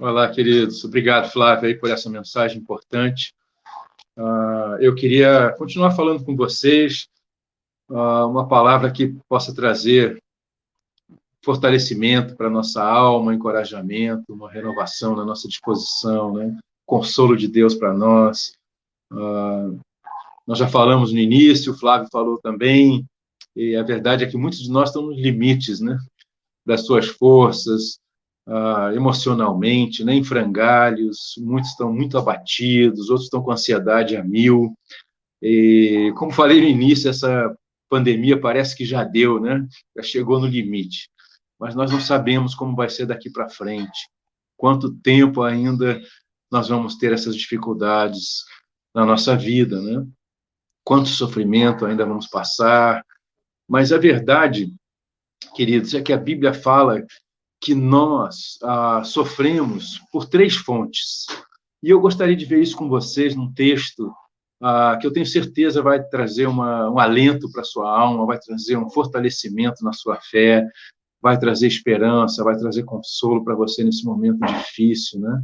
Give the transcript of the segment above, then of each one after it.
Olá, queridos. Obrigado, Flávio, aí, por essa mensagem importante. Eu queria continuar falando com vocês uma palavra que possa trazer fortalecimento para a nossa alma, encorajamento, uma renovação na nossa disposição, né? Consolo de Deus para nós. Nós já falamos no início, o Flávio falou também, e a verdade é que muitos de nós estão nos limites, né? Das suas forças, emocionalmente, né, em frangalhos, muitos estão muito abatidos, outros estão com ansiedade a mil. E, como falei no início, essa pandemia parece que já deu, né? Já chegou no limite. Mas nós não sabemos como vai ser daqui para frente, quanto tempo ainda nós vamos ter essas dificuldades na nossa vida, né? Quanto sofrimento ainda vamos passar. Mas a verdade, queridos, é que a Bíblia fala que nós sofremos por três fontes. E eu gostaria de ver isso com vocês num texto que eu tenho certeza vai trazer um alento para a sua alma, vai trazer um fortalecimento na sua fé, vai trazer esperança, vai trazer consolo para você nesse momento difícil, né?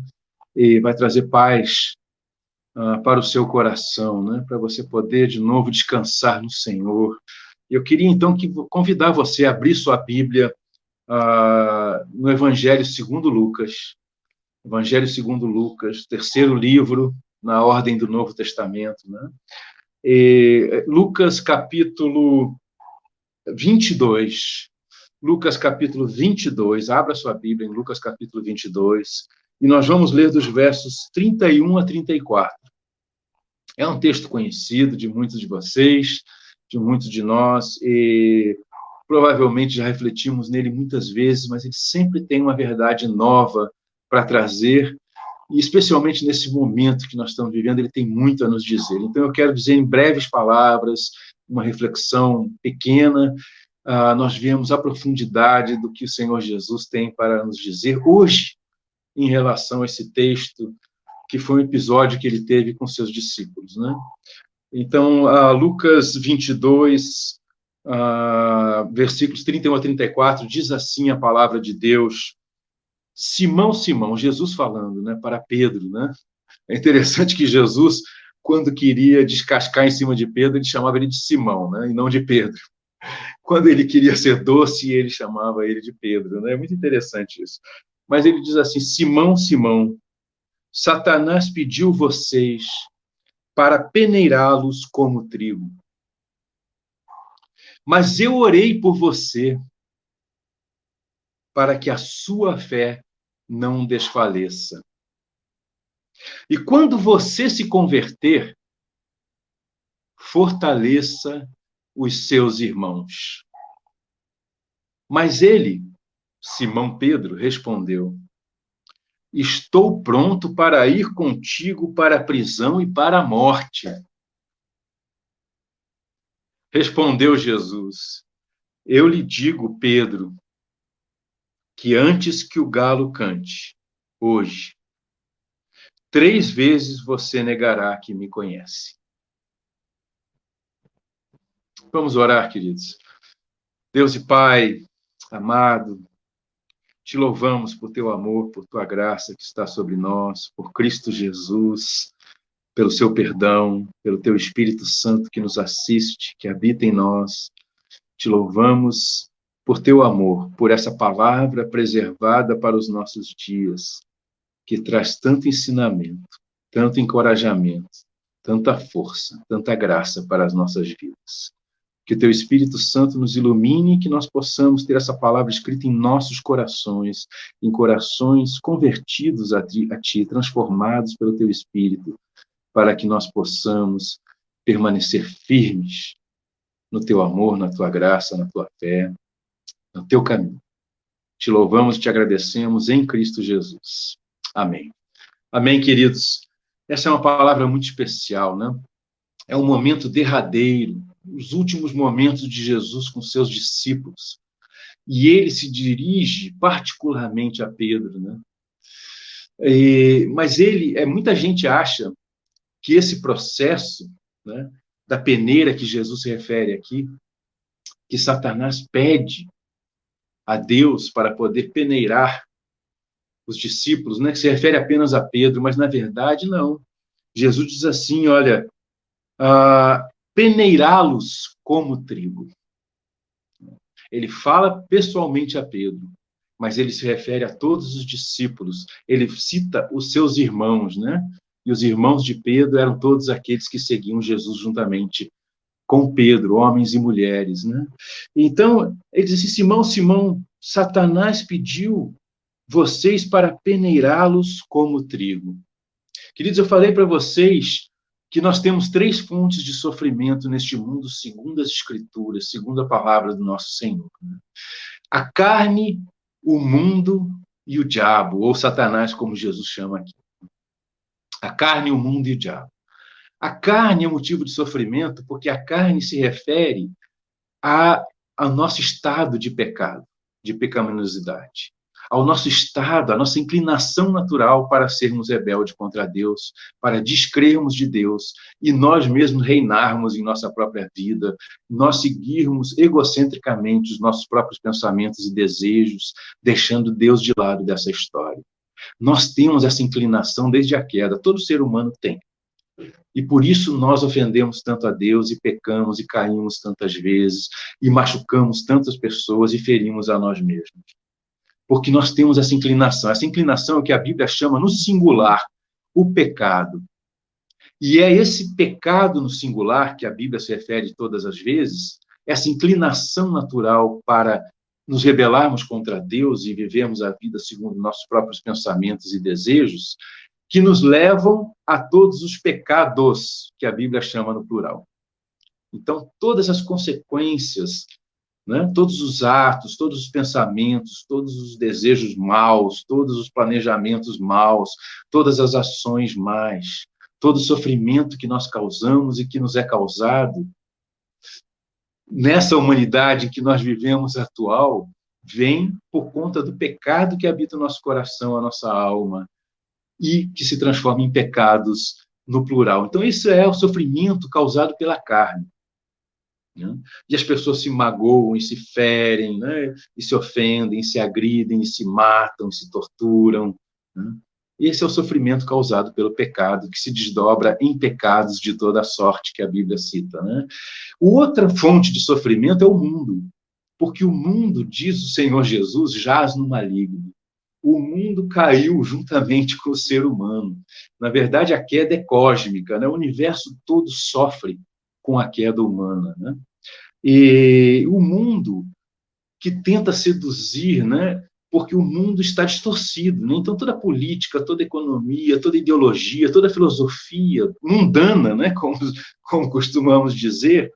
E vai trazer paz para o seu coração, né? Para você poder, de novo, descansar no Senhor. Eu queria, então, convidar você a abrir sua Bíblia no Evangelho segundo Lucas. Evangelho segundo Lucas, terceiro livro na ordem do Novo Testamento, né? Lucas capítulo 22. Lucas capítulo 22. Abra sua Bíblia em Lucas capítulo 22. E nós vamos ler dos versos 31 a 34. É um texto conhecido de muitos de vocês, de muitos de nós, e provavelmente já refletimos nele muitas vezes, mas ele sempre tem uma verdade nova para trazer, e especialmente nesse momento que nós estamos vivendo, ele tem muito a nos dizer. Então, eu quero dizer em breves palavras, uma reflexão pequena, nós vemos a profundidade do que o Senhor Jesus tem para nos dizer hoje, em relação a esse texto, que foi um episódio que ele teve com seus discípulos, né? Então, Lucas 22, versículos 31 a 34, diz assim a palavra de Deus: Simão, Simão, Jesus falando, né, para Pedro, né? É interessante que Jesus, quando queria descascar em cima de Pedro, ele chamava ele de Simão, né, e não de Pedro. Quando ele queria ser doce, ele chamava ele de Pedro, né? É muito interessante isso. Mas ele diz assim: Simão, Simão, Satanás pediu vocês para peneirá-los como trigo. Mas eu orei por você, para que a sua fé não desfaleça. E quando você se converter, fortaleça os seus irmãos. Mas ele, Simão Pedro, respondeu: Estou pronto para ir contigo para a prisão e para a morte. Respondeu Jesus: Eu lhe digo, Pedro, que antes que o galo cante, hoje, 3 vezes você negará que me conhece. Vamos orar, queridos. Deus e Pai, amado, te louvamos por teu amor, por tua graça que está sobre nós, por Cristo Jesus, pelo seu perdão, pelo teu Espírito Santo que nos assiste, que habita em nós. Te louvamos por teu amor, por essa palavra preservada para os nossos dias, que traz tanto ensinamento, tanto encorajamento, tanta força, tanta graça para as nossas vidas. Que o teu Espírito Santo nos ilumine e que nós possamos ter essa palavra escrita em nossos corações, em corações convertidos a ti, transformados pelo teu Espírito, para que nós possamos permanecer firmes no teu amor, na tua graça, na tua fé, no teu caminho. Te louvamos e te agradecemos em Cristo Jesus. Amém. Amém, queridos. Essa é uma palavra muito especial, né? É um momento derradeiro, os últimos momentos de Jesus com seus discípulos. E ele se dirige particularmente a Pedro, né? Mas muita gente acha que esse processo, né, da peneira que Jesus se refere aqui, que Satanás pede a Deus para poder peneirar os discípulos, né, que se refere apenas a Pedro, mas na verdade não. Jesus diz assim, olha, peneirá-los como trigo. Ele fala pessoalmente a Pedro, mas ele se refere a todos os discípulos. Ele cita os seus irmãos, né? E os irmãos de Pedro eram todos aqueles que seguiam Jesus juntamente com Pedro, homens e mulheres, né? Então, ele diz assim, Simão, Simão, Satanás pediu vocês para peneirá-los como trigo. Queridos, eu falei para vocês que nós temos 3 fontes de sofrimento neste mundo, segundo as Escrituras, segundo a palavra do nosso Senhor. Né? A carne, o mundo e o diabo, ou Satanás, como Jesus chama aqui. A carne, o mundo e o diabo. A carne é motivo de sofrimento porque a carne se refere ao nosso estado de pecado, de pecaminosidade, ao nosso estado, à nossa inclinação natural para sermos rebeldes contra Deus, para descrermos de Deus e nós mesmos reinarmos em nossa própria vida, nós seguirmos egocentricamente os nossos próprios pensamentos e desejos, deixando Deus de lado dessa história. Nós temos essa inclinação desde a queda, todo ser humano tem. E por isso nós ofendemos tanto a Deus e pecamos e caímos tantas vezes e machucamos tantas pessoas e ferimos a nós mesmos. Porque nós temos essa inclinação. Essa inclinação é o que a Bíblia chama, no singular, o pecado. E é esse pecado no singular, que a Bíblia se refere todas as vezes, essa inclinação natural para nos rebelarmos contra Deus e vivermos a vida segundo nossos próprios pensamentos e desejos, que nos levam a todos os pecados, que a Bíblia chama no plural. Então, todas as consequências, né? Todos os atos, todos os pensamentos, todos os desejos maus, todos os planejamentos maus, todas as ações más, todo o sofrimento que nós causamos e que nos é causado nessa humanidade que nós vivemos atual, vem por conta do pecado que habita o nosso coração, a nossa alma, e que se transforma em pecados no plural. Então, isso é o sofrimento causado pela carne. Né? E as pessoas se magoam e se ferem, né? E se ofendem, e se agridem, e se matam, e se torturam. Né? Esse é o sofrimento causado pelo pecado, que se desdobra em pecados de toda a sorte que a Bíblia cita. Né? Outra fonte de sofrimento é o mundo, porque o mundo, diz o Senhor Jesus, jaz no maligno. O mundo caiu juntamente com o ser humano. Na verdade, a queda é cósmica, né? O universo todo sofre com a queda humana. Né? E o mundo que tenta seduzir, né? Porque o mundo está distorcido. Né? Então, toda a política, toda a economia, toda a ideologia, toda a filosofia mundana, né? Como costumamos dizer,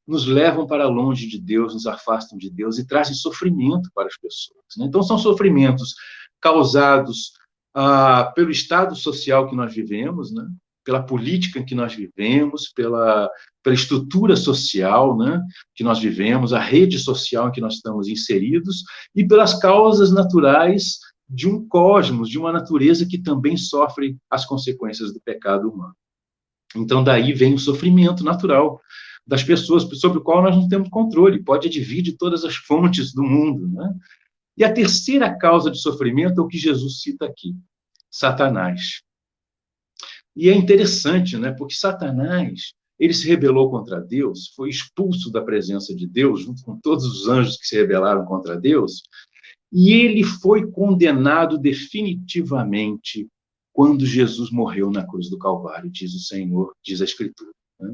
nos levam para longe de Deus, nos afastam de Deus e trazem sofrimento para as pessoas. Né? Então, são sofrimentos causados pelo estado social que nós vivemos, né? Pela política em que nós vivemos, pela estrutura social, né? Que nós vivemos, a rede social em que nós estamos inseridos, e pelas causas naturais de um cosmos, de uma natureza que também sofre as consequências do pecado humano. Então, daí vem o sofrimento natural das pessoas, sobre o qual nós não temos controle, pode advir de todas as fontes do mundo. Né? E a terceira causa de sofrimento é o que Jesus cita aqui, Satanás. E é interessante, né? Porque Satanás, ele se rebelou contra Deus, foi expulso da presença de Deus, junto com todos os anjos que se rebelaram contra Deus, e ele foi condenado definitivamente quando Jesus morreu na cruz do Calvário, diz o Senhor, diz a Escritura. Né?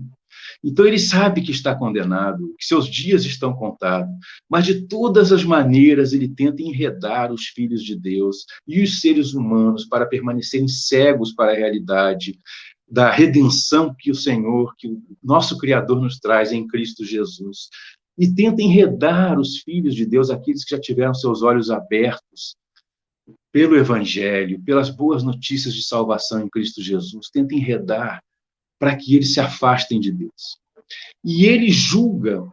Então, ele sabe que está condenado, que seus dias estão contados, mas de todas as maneiras ele tenta enredar os filhos de Deus e os seres humanos para permanecerem cegos para a realidade da redenção que o Senhor, que o nosso Criador nos traz em Cristo Jesus. E tenta enredar os filhos de Deus, aqueles que já tiveram seus olhos abertos pelo Evangelho, pelas boas notícias de salvação em Cristo Jesus, tenta enredar para que eles se afastem de Deus. E ele julga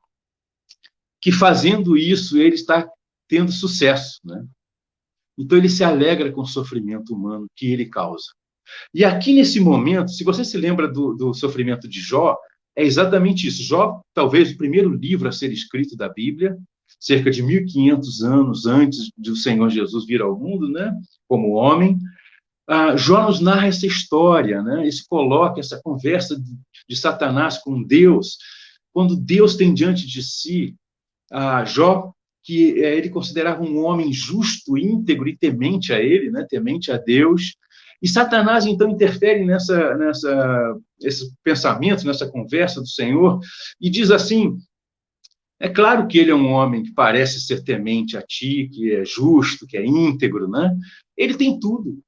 que fazendo isso ele está tendo sucesso, né? Então ele se alegra com o sofrimento humano que ele causa. E aqui nesse momento, se você se lembra do sofrimento de Jó, é exatamente isso. Jó, talvez o primeiro livro a ser escrito da Bíblia, cerca de 1.500 anos antes do Senhor Jesus vir ao mundo, né, como homem. Jó nos narra essa história, né, e se coloca essa conversa de Satanás com Deus, quando Deus tem diante de si Jó, que ele considerava um homem justo, íntegro e temente a ele, né, temente a Deus. E Satanás, então, interfere esses pensamentos, nessa conversa do Senhor, e diz assim: é claro que ele é um homem que parece ser temente a ti, que é justo, que é íntegro, né? Ele tem tudo.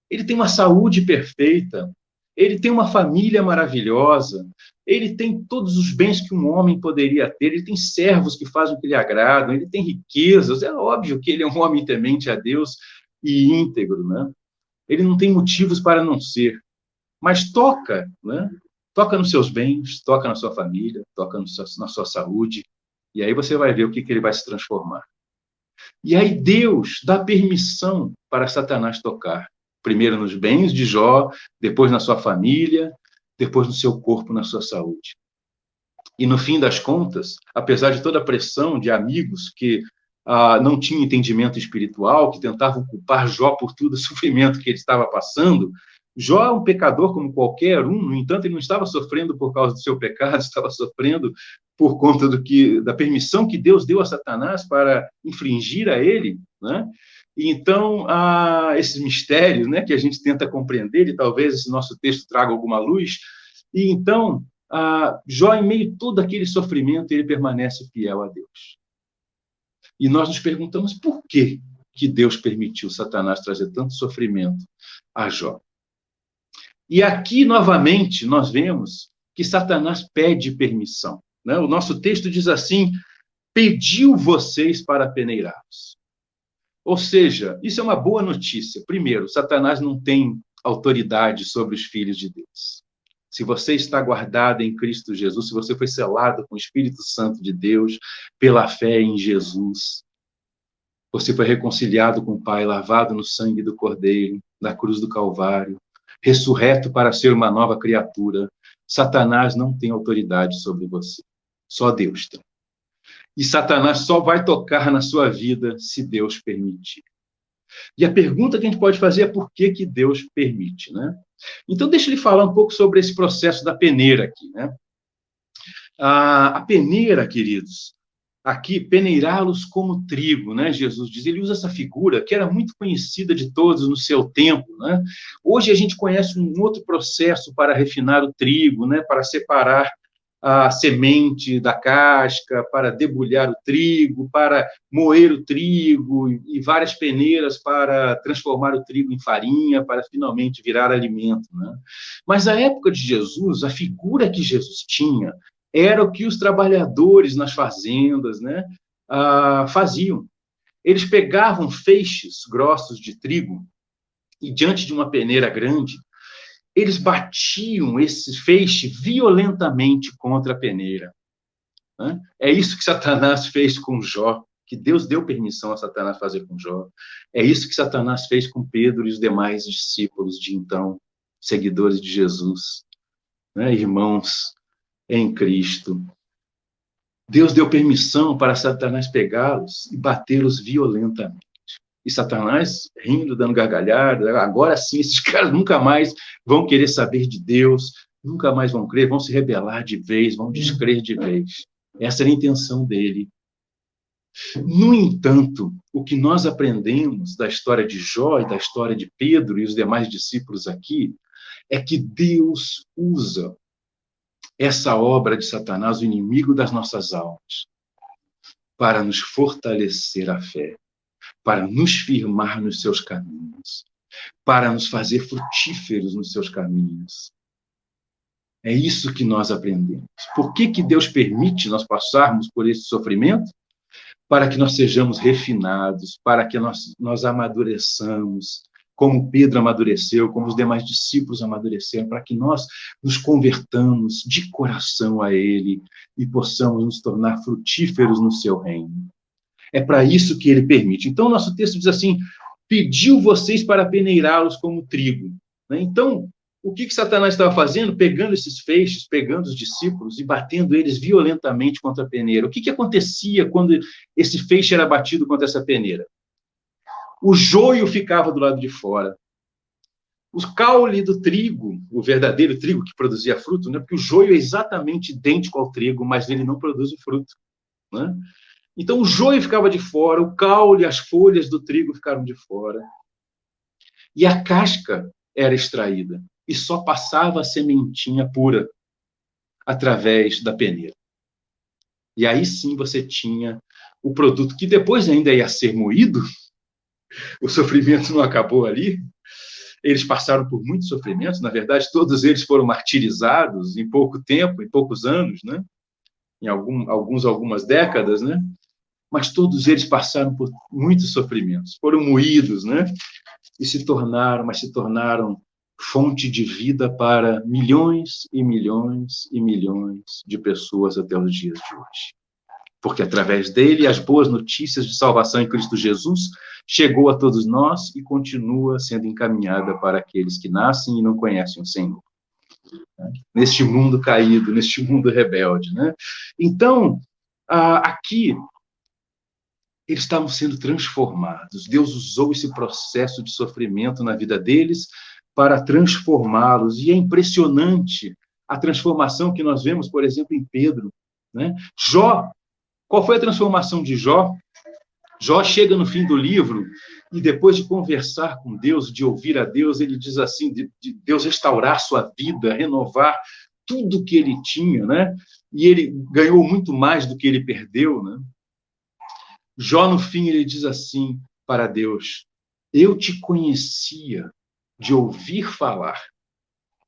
Ele tem uma saúde perfeita, ele tem uma família maravilhosa, ele tem todos os bens que um homem poderia ter, ele tem servos que fazem o que lhe agradam, ele tem riquezas. É óbvio que ele é um homem temente a Deus e íntegro, né? Ele não tem motivos para não ser, mas toca, né? Toca nos seus bens, toca na sua família, toca na sua saúde, e aí você vai ver o que ele vai se transformar. E aí Deus dá permissão para Satanás tocar, primeiro nos bens de Jó, depois na sua família, depois no seu corpo, na sua saúde. E no fim das contas, apesar de toda a pressão de amigos que não tinham entendimento espiritual, que tentavam culpar Jó por todo o sofrimento que ele estava passando, Jó é um pecador como qualquer um. No entanto, ele não estava sofrendo por causa do seu pecado, estava sofrendo por conta da permissão que Deus deu a Satanás para infringir a ele, né? E então, esses mistérios, né, que a gente tenta compreender, e talvez esse nosso texto traga alguma luz. E então, Jó, em meio a todo aquele sofrimento, ele permanece fiel a Deus. E nós nos perguntamos por que Deus permitiu Satanás trazer tanto sofrimento a Jó. E aqui, novamente, nós vemos que Satanás pede permissão, né? O nosso texto diz assim: pediu vocês para peneirá-los. Ou seja, isso é uma boa notícia. Primeiro, Satanás não tem autoridade sobre os filhos de Deus. Se você está guardado em Cristo Jesus, se você foi selado com o Espírito Santo de Deus pela fé em Jesus, você foi reconciliado com o Pai, lavado no sangue do Cordeiro, na cruz do Calvário, ressurreto para ser uma nova criatura, Satanás não tem autoridade sobre você. Só Deus tem. E Satanás só vai tocar na sua vida se Deus permitir. E a pergunta que a gente pode fazer é por que Deus permite, né? Então, deixa eu lhe falar um pouco sobre esse processo da peneira aqui, né? A peneira, queridos, aqui, peneirá-los como trigo, né? Jesus diz, ele usa essa figura que era muito conhecida de todos no seu tempo, né? Hoje a gente conhece um outro processo para refinar o trigo, né? Para separar a semente da casca, para debulhar o trigo, para moer o trigo, e várias peneiras para transformar o trigo em farinha, para finalmente virar alimento, né? Mas na época de Jesus, a figura que Jesus tinha era o que os trabalhadores nas fazendas, né, faziam. Eles pegavam feixes grossos de trigo e, diante de uma peneira grande, eles batiam esse feixe violentamente contra a peneira, né? É isso que Satanás fez com Jó, que Deus deu permissão a Satanás fazer com Jó. É isso que Satanás fez com Pedro e os demais discípulos de então, seguidores de Jesus, né, irmãos em Cristo. Deus deu permissão para Satanás pegá-los e batê-los violentamente. E Satanás, rindo, dando gargalhada, agora sim, esses caras nunca mais vão querer saber de Deus, nunca mais vão crer, vão se rebelar de vez, vão descrer de vez. Essa era a intenção dele. No entanto, o que nós aprendemos da história de Jó e da história de Pedro e os demais discípulos aqui é que Deus usa essa obra de Satanás, o inimigo das nossas almas, para nos fortalecer a fé, para nos firmar nos seus caminhos, para nos fazer frutíferos nos seus caminhos. É isso que nós aprendemos. Por que Deus permite nós passarmos por esse sofrimento? Para que nós sejamos refinados, para que nós amadureçamos, como Pedro amadureceu, como os demais discípulos amadureceram, para que nós nos convertamos de coração a Ele e possamos nos tornar frutíferos no seu reino. É para isso que Ele permite. Então, o nosso texto diz assim, pediu vocês para peneirá-los como trigo. Então, o que Satanás estava fazendo? Pegando esses feixes, pegando os discípulos e batendo eles violentamente contra a peneira. O que acontecia quando esse feixe era batido contra essa peneira? O joio ficava do lado de fora. O caule do trigo, o verdadeiro trigo que produzia fruto, né? Porque o joio é exatamente idêntico ao trigo, mas ele não produz o fruto. Né? Então o joio ficava de fora, o caule, as folhas do trigo ficaram de fora. E a casca era extraída. E só passava a sementinha pura através da peneira. E aí sim você tinha o produto que depois ainda ia ser moído. O sofrimento não acabou ali. Eles passaram por muitos sofrimentos, na verdade, todos eles foram martirizados em pouco tempo, em poucos anos, né? Em algumas décadas, né? Mas todos eles passaram por muitos sofrimentos, foram moídos, né? E se tornaram fonte de vida para milhões e milhões e milhões de pessoas até os dias de hoje. Porque através dele as boas notícias de salvação em Cristo Jesus chegou a todos nós e continua sendo encaminhada para aqueles que nascem e não conhecem o Senhor. Neste mundo caído, neste mundo rebelde, né? Então, aqui eles estavam sendo transformados. Deus usou esse processo de sofrimento na vida deles para transformá-los. E é impressionante a transformação que nós vemos, por exemplo, em Pedro. Né? Jó, qual foi a transformação de Jó? Jó chega no fim do livro e depois de conversar com Deus, de ouvir a Deus, ele diz assim, de Deus restaurar sua vida, renovar tudo que ele tinha, né? E ele ganhou muito mais do que ele perdeu, né? Jó, no fim, ele diz assim para Deus: eu te conhecia de ouvir falar.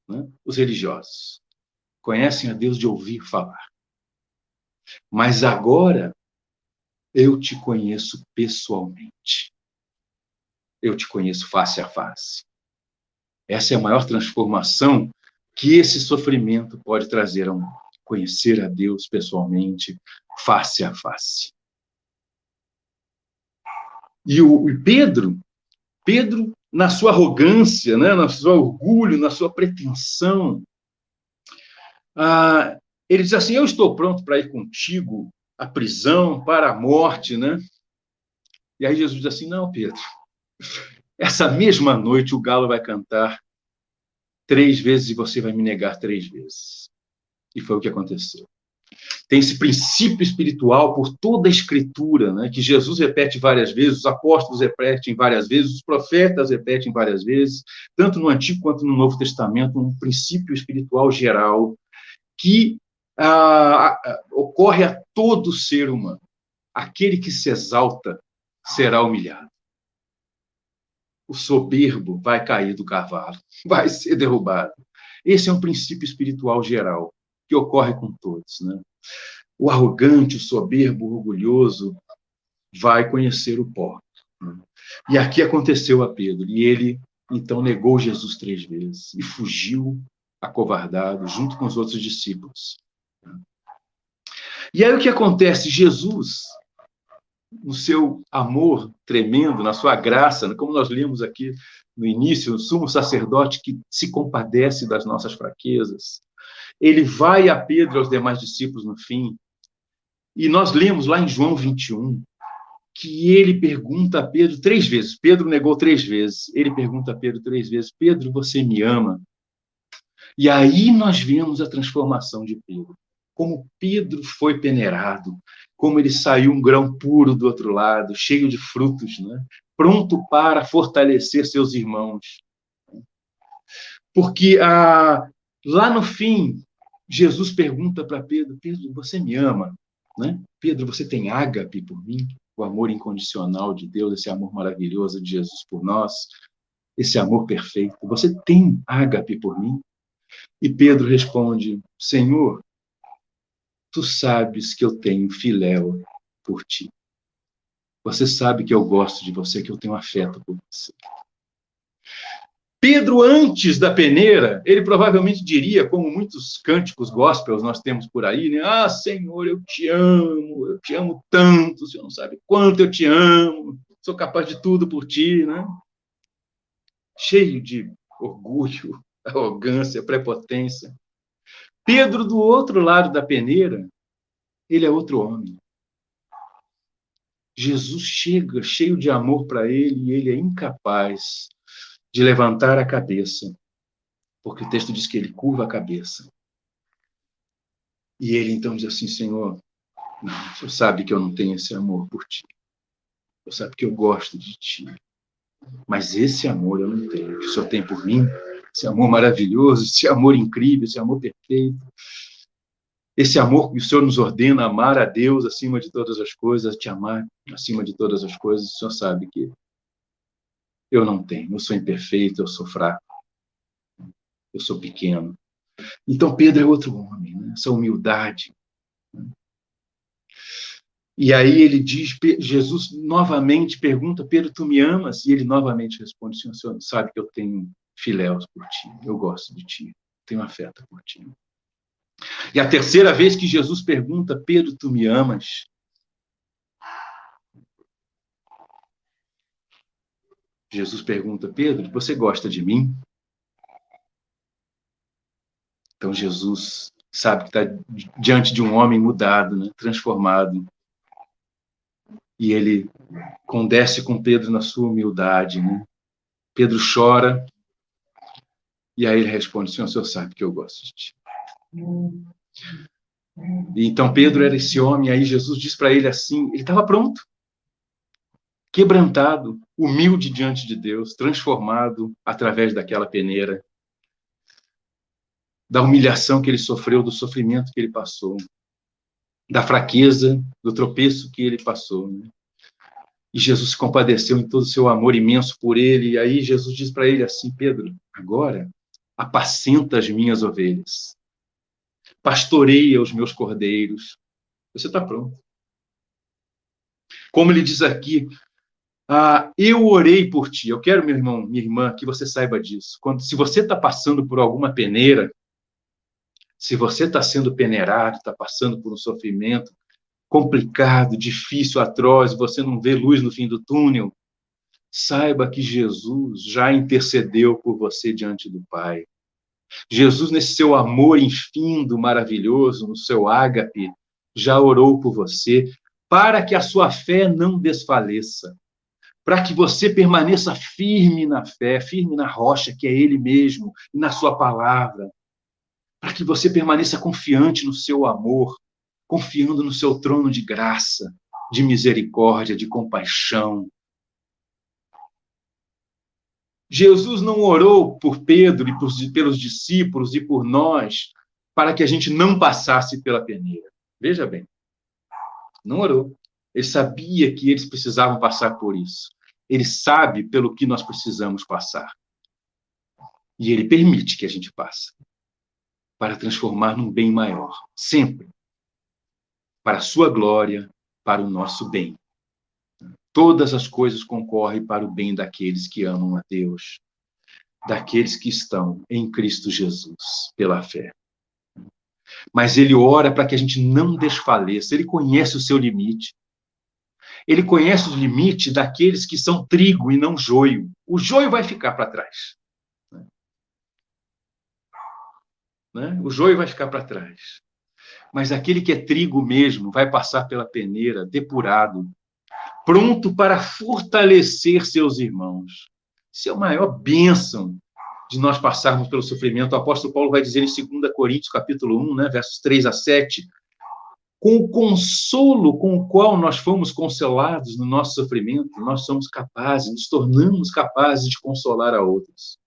Né? Os religiosos conhecem a Deus de ouvir falar. Mas agora eu te conheço pessoalmente. Eu te conheço face a face. Essa é a maior transformação que esse sofrimento pode trazer ao mundo. Conhecer a Deus pessoalmente, face a face. E o Pedro, na sua arrogância, né, no seu orgulho, na sua pretensão, ele diz assim: eu estou pronto para ir contigo à prisão, para a morte, né? E aí Jesus diz assim: não, Pedro, essa mesma noite o galo vai cantar 3 vezes e você vai me negar 3 vezes. E foi o que aconteceu. Tem esse princípio espiritual por toda a Escritura, né, que Jesus repete várias vezes, os apóstolos repetem várias vezes, os profetas repetem várias vezes, tanto no Antigo quanto no Novo Testamento, um princípio espiritual geral que ocorre a todo ser humano. Aquele que se exalta será humilhado. O soberbo vai cair do cavalo, vai ser derrubado. Esse é um princípio espiritual geral que ocorre com todos, né? O arrogante, o soberbo, o orgulhoso vai conhecer o pó. Né? E aqui aconteceu a Pedro, e ele então negou Jesus 3 vezes e fugiu acovardado junto com os outros discípulos. E aí o que acontece? Jesus, no seu amor tremendo, na sua graça, como nós lemos aqui no início, o sumo sacerdote que se compadece das nossas fraquezas, ele vai a Pedro e aos demais discípulos no fim, e nós lemos lá em João 21, que ele pergunta a Pedro 3 vezes, Pedro negou 3 vezes, ele pergunta a Pedro 3 vezes, Pedro, você me ama? E aí nós vemos a transformação de Pedro, como Pedro foi peneirado, como ele saiu um grão puro do outro lado, cheio de frutos, né? Pronto para fortalecer seus irmãos. Porque lá no fim, Jesus pergunta para Pedro, Pedro, você me ama? Né? Pedro, você tem ágape por mim? O amor incondicional de Deus, esse amor maravilhoso de Jesus por nós, esse amor perfeito. Você tem ágape por mim? E Pedro responde, Senhor, tu sabes que eu tenho filéu por ti. Você sabe que eu gosto de você, que eu tenho afeto por você. Pedro, antes da peneira, ele provavelmente diria, como muitos cânticos gospels nós temos por aí, né? Ah, Senhor, eu te amo tanto, o Senhor não sabe quanto eu te amo, sou capaz de tudo por ti, né? Cheio de orgulho, arrogância, prepotência. Pedro, do outro lado da peneira, ele é outro homem. Jesus chega cheio de amor para ele e ele é incapaz de levantar a cabeça, porque o texto diz que ele curva a cabeça. E ele então diz assim: Senhor, não, o Senhor sabe que eu não tenho esse amor por ti. O Senhor sabe que eu gosto de ti. Mas esse amor eu não tenho, que o Senhor tem por mim, esse amor maravilhoso, esse amor incrível, esse amor perfeito, esse amor que o Senhor nos ordena amar a Deus acima de todas as coisas, te amar acima de todas as coisas, o Senhor sabe que eu não tenho, eu sou imperfeito, eu sou fraco, eu sou pequeno. Então Pedro é outro homem, né? Essa humildade. E aí ele diz, Jesus novamente pergunta: Pedro, tu me amas? E ele novamente responde: Senhor sabe que eu tenho filéus por ti, eu gosto de ti, tenho afeto por ti. E a terceira vez que Jesus pergunta: Pedro, tu me amas? Jesus pergunta: Pedro, você gosta de mim? Então Jesus sabe que está diante de um homem mudado, né? Transformado. E ele condesce com Pedro na sua humildade, né? Pedro chora, e aí ele responde: Senhor, o Senhor sabe que eu gosto de ti. E então Pedro era esse homem, aí Jesus diz para ele assim, ele estava pronto, quebrantado, humilde diante de Deus, transformado através daquela peneira, da humilhação que ele sofreu, do sofrimento que ele passou, da fraqueza, do tropeço que ele passou, né? E Jesus se compadeceu em todo o seu amor imenso por ele. E aí Jesus diz para ele assim: Pedro, agora apacenta as minhas ovelhas, pastoreia os meus cordeiros. Você está pronto. Como ele diz aqui: eu orei por ti. Eu quero, meu irmão, minha irmã, que você saiba disso. Se você está passando por alguma peneira, se você está sendo peneirado, está passando por um sofrimento complicado, difícil, atroz, você não vê luz no fim do túnel, saiba que Jesus já intercedeu por você diante do Pai. Jesus, nesse seu amor infindo, maravilhoso, no seu ágape, já orou por você, para que a sua fé não desfaleça, para que você permaneça firme na fé, firme na rocha, que é Ele mesmo, e na sua palavra, para que você permaneça confiante no seu amor, confiando no seu trono de graça, de misericórdia, de compaixão. Jesus não orou por Pedro e pelos discípulos e por nós para que a gente não passasse pela peneira. Veja bem, não orou. Ele sabia que eles precisavam passar por isso. Ele sabe pelo que nós precisamos passar. E ele permite que a gente passe para transformar num bem maior, sempre. Para a sua glória, para o nosso bem. Todas as coisas concorrem para o bem daqueles que amam a Deus, daqueles que estão em Cristo Jesus, pela fé. Mas ele ora para que a gente não desfaleça. Ele conhece o seu limite. Ele conhece o limite daqueles que são trigo e não joio. O joio vai ficar para trás. Né? O joio vai ficar para trás. Mas aquele que é trigo mesmo vai passar pela peneira, depurado, pronto para fortalecer seus irmãos. Isso é a maior bênção de nós passarmos pelo sofrimento. O apóstolo Paulo vai dizer em 2 Coríntios, capítulo 1, né, versos 3 a 7, com o consolo com o qual nós fomos consolados no nosso sofrimento, nós somos capazes, nos tornamos capazes de consolar a outros.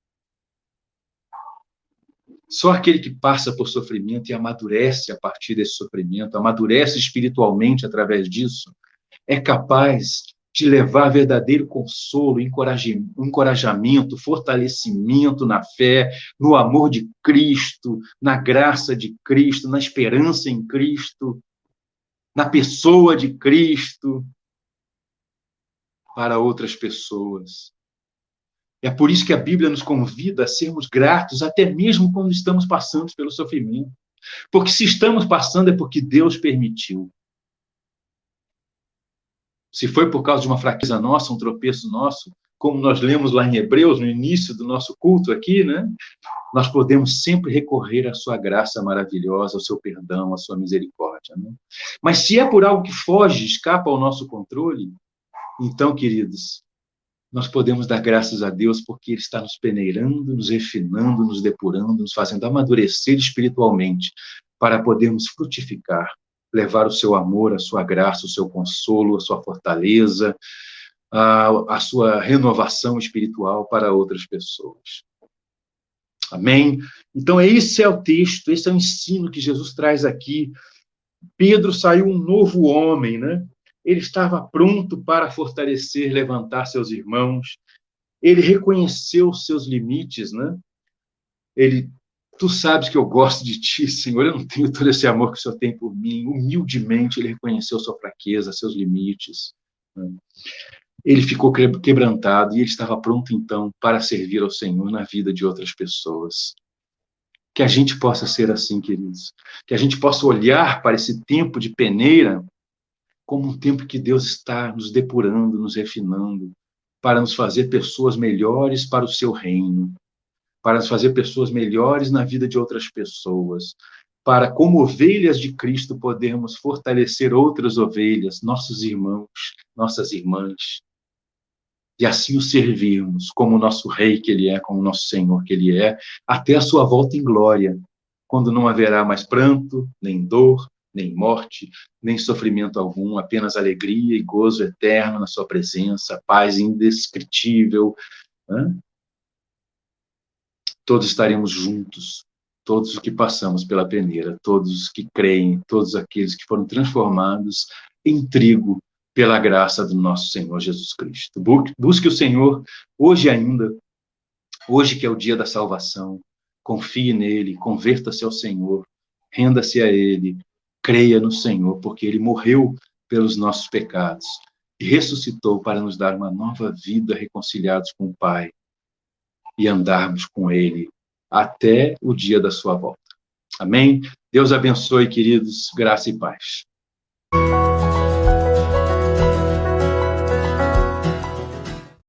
Só aquele que passa por sofrimento e amadurece a partir desse sofrimento, amadurece espiritualmente através disso, é capaz de levar verdadeiro consolo, encorajamento, fortalecimento na fé, no amor de Cristo, na graça de Cristo, na esperança em Cristo, na pessoa de Cristo, para outras pessoas. É por isso que a Bíblia nos convida a sermos gratos, até mesmo quando estamos passando pelo sofrimento. Porque se estamos passando é porque Deus permitiu. Se foi por causa de uma fraqueza nossa, um tropeço nosso, como nós lemos lá em Hebreus, no início do nosso culto aqui, né? Nós podemos sempre recorrer à sua graça maravilhosa, ao seu perdão, à sua misericórdia, né? Mas se é por algo que foge, escapa ao nosso controle, então, queridos, nós podemos dar graças a Deus porque Ele está nos peneirando, nos refinando, nos depurando, nos fazendo amadurecer espiritualmente para podermos frutificar, levar o seu amor, a sua graça, o seu consolo, a sua fortaleza, a sua renovação espiritual para outras pessoas. Amém? Então, esse é o texto, esse é o ensino que Jesus traz aqui. Pedro saiu um novo homem, né? Ele estava pronto para fortalecer, levantar seus irmãos. Ele reconheceu os seus limites, né? Tu sabes que eu gosto de ti, Senhor, eu não tenho todo esse amor que o Senhor tem por mim. Humildemente, ele reconheceu sua fraqueza, seus limites, né? Ele ficou quebrantado e ele estava pronto, então, para servir ao Senhor na vida de outras pessoas. Que a gente possa ser assim, queridos. Que a gente possa olhar para esse tempo de peneira como um tempo que Deus está nos depurando, nos refinando, para nos fazer pessoas melhores para o seu reino, para nos fazer pessoas melhores na vida de outras pessoas, para, como ovelhas de Cristo, podermos fortalecer outras ovelhas, nossos irmãos, nossas irmãs, e assim o servirmos como o nosso Rei que Ele é, como o nosso Senhor que Ele é, até a sua volta em glória, quando não haverá mais pranto, nem dor, nem morte, nem sofrimento algum, apenas alegria e gozo eterno na sua presença, paz indescritível, né? Todos estaremos juntos, todos os que passamos pela peneira, todos os que creem, todos aqueles que foram transformados em trigo pela graça do nosso Senhor Jesus Cristo. Busque o Senhor hoje ainda, hoje que é o dia da salvação, confie nele, converta-se ao Senhor, renda-se a ele, creia no Senhor, porque ele morreu pelos nossos pecados e ressuscitou para nos dar uma nova vida reconciliados com o Pai e andarmos com ele até o dia da sua volta. Amém? Deus abençoe, queridos, graça e paz.